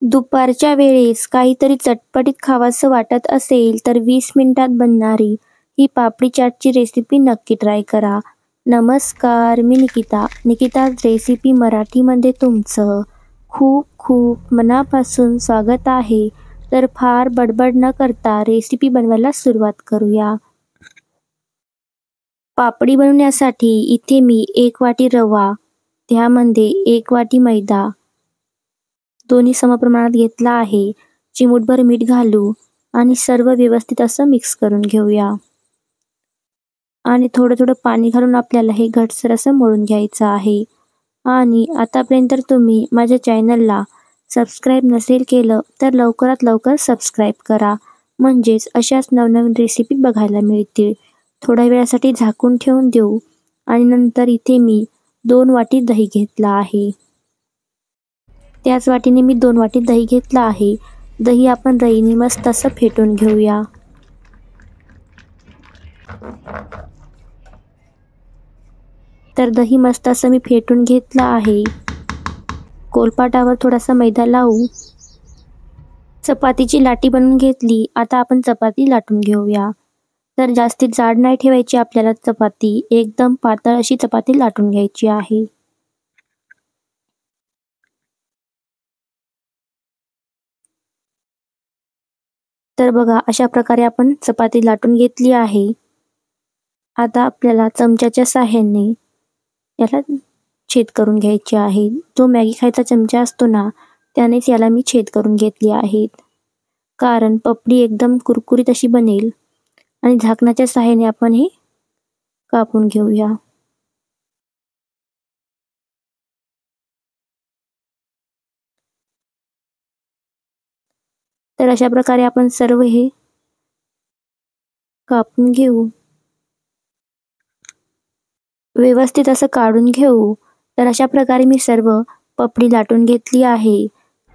दुपारच्या वेळेस काहीतरी चटपटीत खावंसं वाटत असेल तर 20 मिनिटात बनणारी ही पापडी चाटची रेसिपी नक्की ट्राय करा. नमस्कार, मी निकिता. निकिताज रेसिपी मराठीमध्ये तुमचं खूप खूप मनापासून स्वागत आहे. तर फार बडबड न करता रेसिपी बनवायला सुरुवात करूया. पापडी बनवण्यासाठी इथे मी 1 वाटी रवा, त्यामध्ये 1 वाटी मैदा दोन्ही समप्रमाणात घेतला आहे. चिमूटभर मीठ घालू आणि सर्व व्यवस्थित असं मिक्स करून घेऊया. आणि थोडं थोडं पाणी घालून आपल्याला हे घट्टसर असं मळून घ्यायचं आहे. आणि आतापर्यंत तुम्ही माझ्या चॅनलला सबस्क्राईब नसेल केलं तर लवकरात लवकर सबस्क्राईब करा. म्हणजेच अशाच नवनवीन रेसिपी बघायला मिळतील. थोड्या वेळासाठी झाकून ठेवून देऊ आणि नंतर इथे मी 2 वाटी दही घेतला आहे. त्याच वाटीने मी 2 वाटी दही घेतलं आहे. दही आपण रईने मस्त असं फेटून घेऊया. तर दही मस्त असं मी फेटून घेतलं आहे. कोलपाटावर थोडासा मैदा लावू चपातीची लाटी बनवून घेतली. आता आपण चपाती लाटून घेऊया. तर जास्तीत जाड नाही ठेवायची आपल्याला चपाती, एकदम पातळ अशी चपाती लाटून घ्यायची आहे. तर बघा अशा प्रकारे आपण चपाती लाटून घेतली आहे. आता आपल्याला चमच्याच्या साहाय्याने याला छेद करून घ्यायचे आहे. जो मॅगी खायचा चमचा असतो ना, त्यानेच याला मी छेद करून घेतली आहेत. कारण पपडी एकदम कुरकुरीत अशी बनेल. आणि झाकणाच्या साहाय्याने आपण हे कापून घेऊया. तर अशा प्रकारे आपण सर्व हे कापून घेऊ. व्यवस्थित असं काढून घेऊ. तर अशा प्रकारे मी सर्व पपडी लाटून घेतली आहे.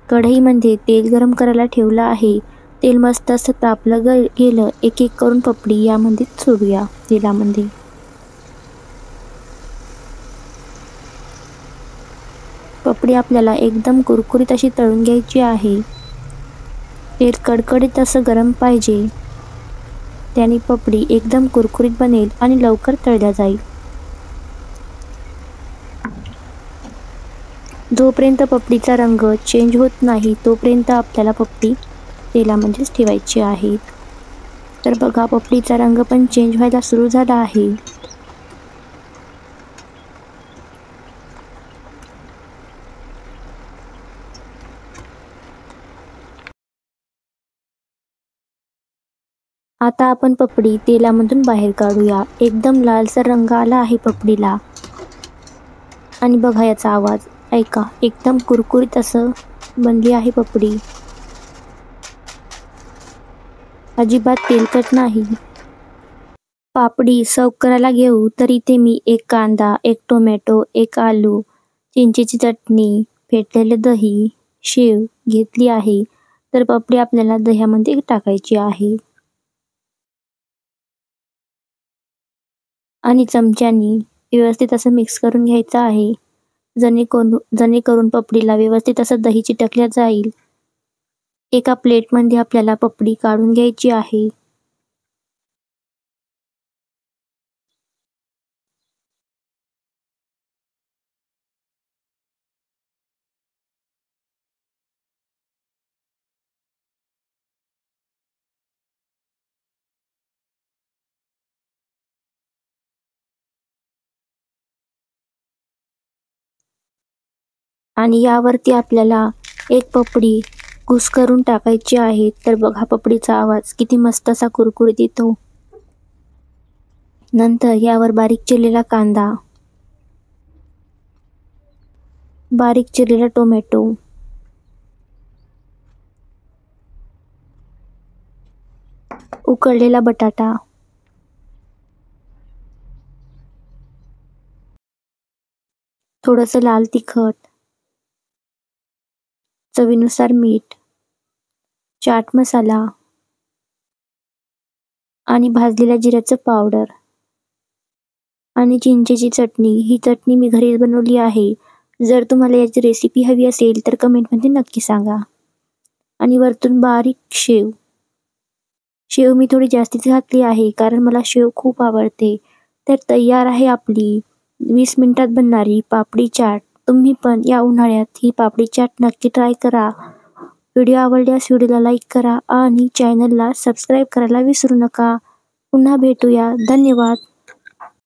कढईमध्ये तेल गरम करायला ठेवलं आहे. तेल मस्त असं तापलं गेलं एक एक करून पपडी यामध्ये सोडूया तेलामध्ये. पपडी आपल्याला एकदम कुरकुरीत अशी तळून घ्यायची आहे. तेल कडकडीत असं गरम पाहिजे. त्याने पपडी एकदम कुरकुरीत बनेल आणि लवकर तळल्या जाईल. जोपर्यंत पपडीचा रंग चेंज होत नाही तोपर्यंत आपल्याला पपडी तेलामध्येच ठेवायची आहे. तर बघा पपडीचा रंग पण चेंज व्हायला सुरू झाला आहे. आता आपण पपडी तेलामधून बाहेर काढूया. एकदम लालसर रंग आला आहे पपडीला. आणि बघा याचा आवाज ऐका, एकदम कुरकुरीत असं बनली आहे पपडी. अजिबात तेलकट नाही. पापडी सर्व करायला घेऊ तर इथे मी 1 कांदा, 1 टोमॅटो, 1 आलू, चिंचेची चटणी, फेटलेले दही, शेव घेतली आहे. तर पपडी आपल्याला दह्यामध्ये टाकायची आहे. आणि चमच्यानी व्यवस्थित असं मिक्स करून घ्यायचं आहे. जेणेकरून पपडीला व्यवस्थित असं दही चिटकल्या जाईल. एका प्लेटमध्ये आपल्याला पपडी काढून घ्यायची आहे. आणि यावरती आपल्याला एक पपडी कुस्करून टाकायची आहे. तर बघा पपडीचा आवाज किती मस्त असा कुरकुरीत येतो. नंतर यावर बारीक चिरलेला कांदा, बारीक चिरलेला टोमॅटो, उकळलेला बटाटा, थोडंसं लाल तिखट, चवीनुसार मीठ, चाट मसाला आणि भाजलेल्या जिऱ्याचं पावडर आणि चिंचेची चटणी. ही चटणी मी घरीच बनवली आहे. जर तुम्हाला याची रेसिपी हवी असेल तर कमेंटमध्ये नक्की सांगा. आणि वरतून बारीक शेव. शेव मी थोडी जास्तीच घातली आहे कारण मला शेव खूप आवडते. तर तयार आहे आपली 20 मिनिटात बनणारी पापडी चाट. तुम्ही पण या उन्हाळ्यात ही पापडी चाट नक्की ट्राय करा. व्हिडिओ आवडल्यास व्हिडिओला लाईक करा आणि चॅनलला सबस्क्राईब करायला विसरू नका. पुन्हा भेटूया. धन्यवाद.